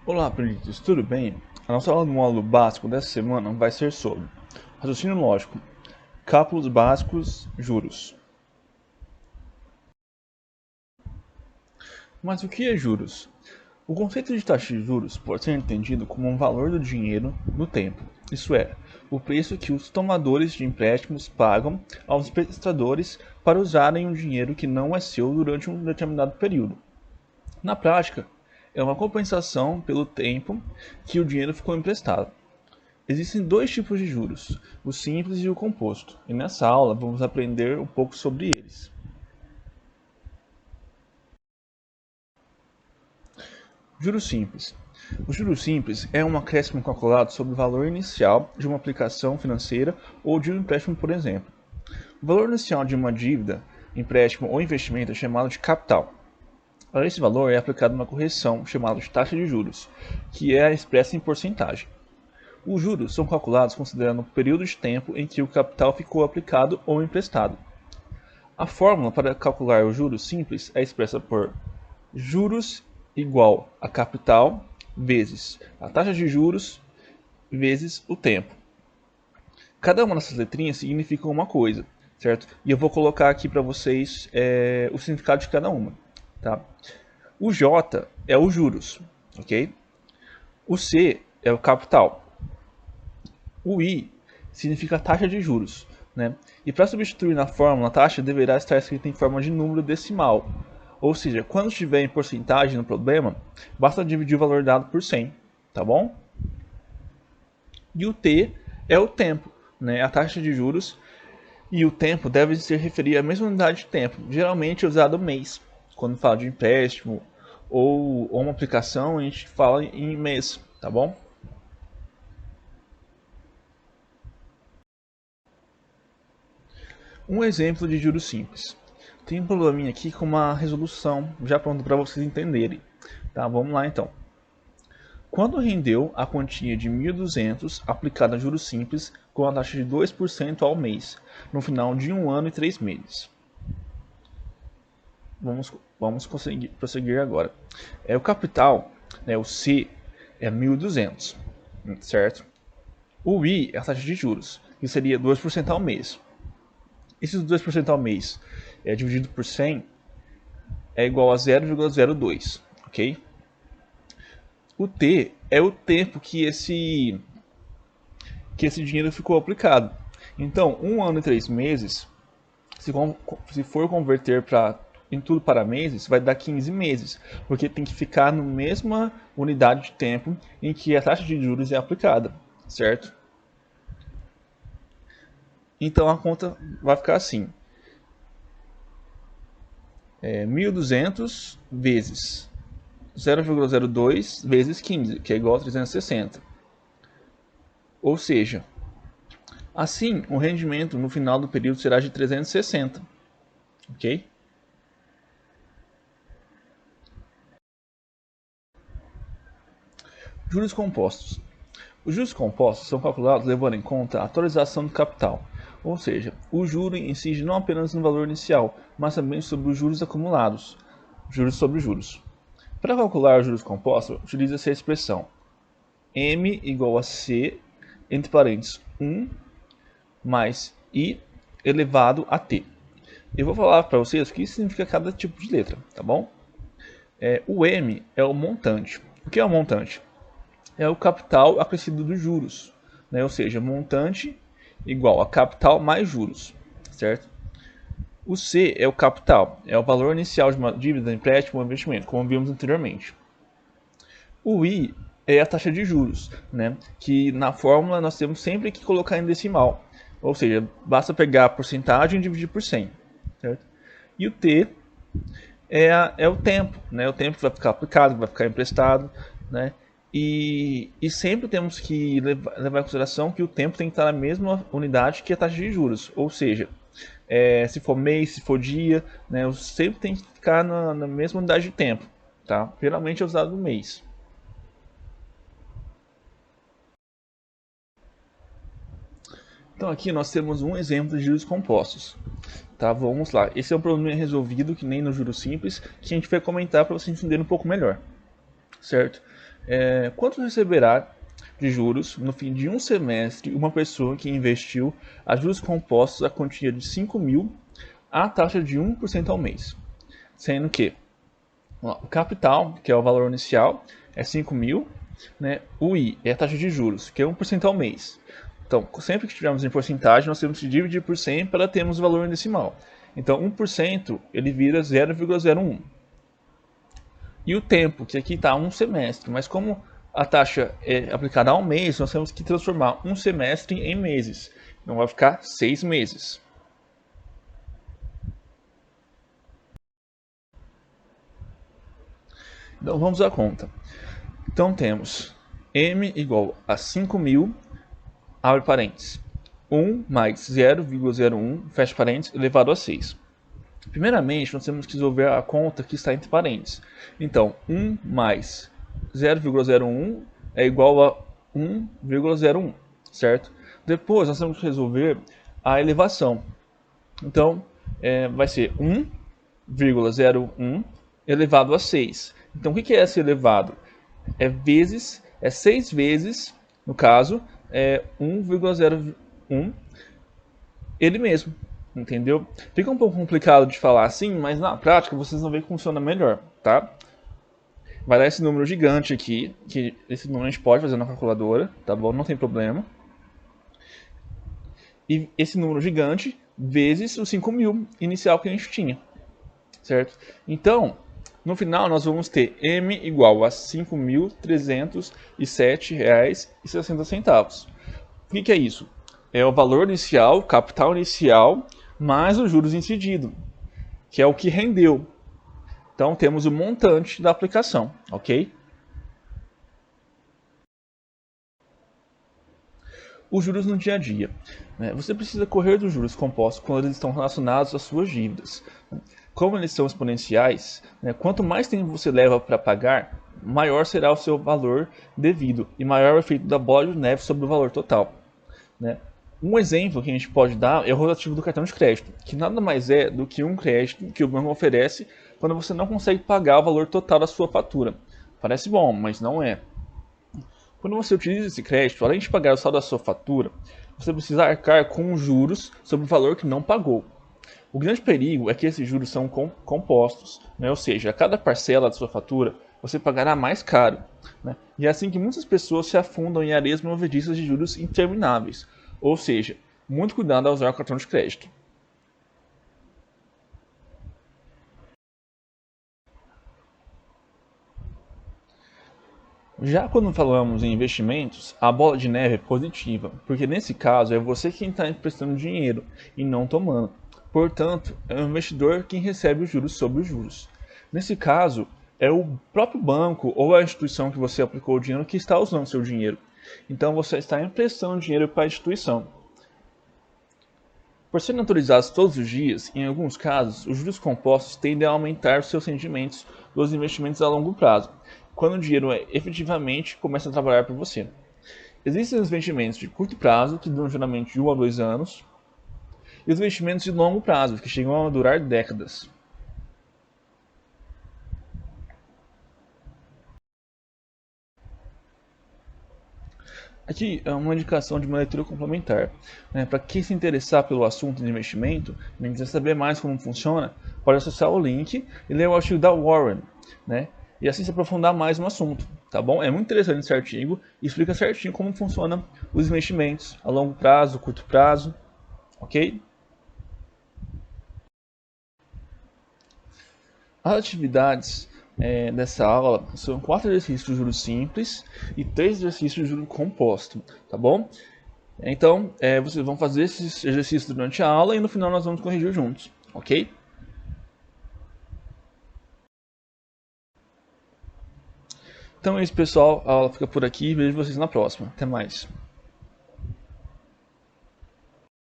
Olá, aprendiz, tudo bem? A nossa aula do módulo básico dessa semana vai ser sobre raciocínio lógico, cálculos básicos, juros. Mas o que é juros? O conceito de taxa de juros pode ser entendido como um valor do dinheiro no tempo, isso é, o preço que os tomadores de empréstimos pagam aos prestadores para usarem um dinheiro que não é seu durante um determinado período. Na prática, é uma compensação pelo tempo que o dinheiro ficou emprestado. Existem dois tipos de juros, o simples e o composto, e nessa aula vamos aprender um pouco sobre eles. Juros simples. O juros simples é um acréscimo calculado sobre o valor inicial de uma aplicação financeira ou de um empréstimo, por exemplo. O valor inicial de uma dívida, empréstimo ou investimento é chamado de capital. A esse valor é aplicada uma correção chamada de taxa de juros, que é expressa em porcentagem. Os juros são calculados considerando o período de tempo em que o capital ficou aplicado ou emprestado. A fórmula para calcular o juros simples é expressa por juros igual a capital vezes a taxa de juros vezes o tempo. Cada uma dessas letrinhas significa uma coisa, certo? E eu vou colocar aqui para vocês o significado de cada uma. Tá? O J é o juros, ok? O C é o capital. O I significa taxa de juros, né? E para substituir na fórmula, a taxa deverá estar escrita em forma de número decimal. Ou seja, quando estiver em porcentagem no problema, basta dividir o valor dado por 100, tá bom? E o T é o tempo, né? A taxa de juros e o tempo devem se referir à mesma unidade de tempo, geralmente usado mês. Quando fala de empréstimo ou uma aplicação, a gente fala em mês, tá bom? Um exemplo de juros simples. Tem um probleminha aqui com uma resolução já pronta para vocês entenderem. Tá, vamos lá então. Quando rendeu a quantia de 1.200 aplicada a juros simples com a taxa de 2% ao mês, no final de 1 ano e 3 meses? Vamos prosseguir agora. O capital, né, o C, é 1.200, certo? O I é a taxa de juros, que seria 2% ao mês. Esses 2% ao mês dividido por 100 é igual a 0,02, ok? O T é o tempo que esse dinheiro ficou aplicado. Então, 1 ano e 3 meses, se for converter em tudo para meses, vai dar 15 meses, porque tem que ficar na mesma unidade de tempo em que a taxa de juros é aplicada, certo? Então a conta vai ficar assim: 1.200 vezes 0,02 vezes 15, que é igual a 360. Ou seja, assim, o rendimento no final do período será de 360, ok? Juros compostos. Os juros compostos são calculados levando em conta a atualização do capital, ou seja, o juro incide não apenas no valor inicial, mas também sobre os juros acumulados, juros sobre juros. Para calcular os juros compostos, utiliza-se a expressão M igual a C, entre parênteses, 1 mais I elevado a T. Eu vou falar para vocês o que significa cada tipo de letra, tá bom? O M é o montante. O que é o montante? É o capital acrescido dos juros, né? Ou seja, montante igual a capital mais juros, certo? O C é o capital, é o valor inicial de uma dívida, empréstimo ou investimento, como vimos anteriormente. O I é a taxa de juros, né? Que na fórmula nós temos sempre que colocar em decimal, ou seja, basta pegar a porcentagem e dividir por 100, certo? E o T é o tempo, né? O tempo que vai ficar aplicado, que vai ficar emprestado, né? E sempre temos que levar em consideração que o tempo tem que estar na mesma unidade que a taxa de juros, ou seja, se for mês, se for dia, né? Sempre tem que ficar na mesma unidade de tempo, tá? Geralmente é usado no mês. Então aqui nós temos um exemplo de juros compostos. Tá, vamos lá. Esse é um problema resolvido, que nem no juros simples, que a gente vai comentar para vocês entenderem um pouco melhor. Certo? Quanto receberá de juros no fim de um semestre uma pessoa que investiu a juros compostos a quantia de 5.000 à taxa de 1% ao mês? Sendo que o capital, que é o valor inicial, é 5.000, né? O I é a taxa de juros, que é 1% ao mês. Então, sempre que tivermos em porcentagem, nós temos que dividir por 100 para termos o valor decimal. Então, 1% ele vira 0,01. E o tempo, que aqui está um semestre, mas como a taxa é aplicada a um mês, nós temos que transformar um semestre em meses. Então vai ficar 6 meses. Então vamos à conta. Então temos M igual a 5.000, abre parênteses, 1 mais 0,01, fecha parênteses, elevado a 6. Primeiramente, nós temos que resolver a conta que está entre parênteses. Então, 1 mais 0,01 é igual a 1,01, certo? Depois, nós temos que resolver a elevação. Então, vai ser 1,01 elevado a 6. Então, o que é esse elevado? É 6 vezes, no caso, 1,01 ele mesmo. Entendeu? Fica um pouco complicado de falar assim, mas na prática vocês vão ver que funciona melhor, tá? Vai dar esse número gigante aqui, que esse número a gente pode fazer na calculadora, tá bom? Não tem problema. E esse número gigante vezes os 5.000 inicial que a gente tinha, certo? Então, no final nós vamos ter M igual a R$ 5.307,60. O que é isso? É o valor inicial, capital inicial, mais os juros incididos, que é o que rendeu. Então temos o montante da aplicação, ok? Os juros no dia a dia. Você precisa correr dos juros compostos quando eles estão relacionados às suas dívidas. Como eles são exponenciais, quanto mais tempo você leva para pagar, maior será o seu valor devido e maior o efeito da bola de neve sobre o valor total. Um exemplo que a gente pode dar é o rotativo do cartão de crédito, que nada mais é do que um crédito que o banco oferece quando você não consegue pagar o valor total da sua fatura. Parece bom, mas não é. Quando você utiliza esse crédito, além de pagar o saldo da sua fatura, você precisa arcar com juros sobre o valor que não pagou. O grande perigo é que esses juros são compostos, ou seja, a cada parcela da sua fatura você pagará mais caro. E é assim que muitas pessoas se afundam em areias movediças de juros intermináveis. Ou seja, muito cuidado ao usar o cartão de crédito. Já quando falamos em investimentos, a bola de neve é positiva, porque nesse caso é você quem está emprestando dinheiro e não tomando. Portanto, é o investidor quem recebe os juros sobre os juros. Nesse caso, é o próprio banco ou a instituição que você aplicou o dinheiro que está usando seu dinheiro. Então você está emprestando dinheiro para a instituição. Por serem autorizados todos os dias, em alguns casos, os juros compostos tendem a aumentar os seus rendimentos dos investimentos a longo prazo, quando o dinheiro efetivamente começa a trabalhar para você. Existem os investimentos de curto prazo, que duram geralmente de 1 a 2 anos, e os investimentos de longo prazo, que chegam a durar décadas. Aqui é uma indicação de uma leitura complementar. Para quem se interessar pelo assunto de investimento e quiser saber mais como funciona, pode acessar o link e ler o artigo da Warren, e assim se aprofundar mais no assunto, tá bom? É muito interessante esse artigo e explica certinho como funcionam os investimentos a longo prazo, curto prazo, ok? As atividades dessa aula são 4 exercícios de juros simples e 3 exercícios de juros composto, tá bom? Então, vocês vão fazer esses exercícios durante a aula e no final nós vamos corrigir juntos, ok? Então é isso, pessoal. A aula fica por aqui e vejo vocês na próxima. Até mais.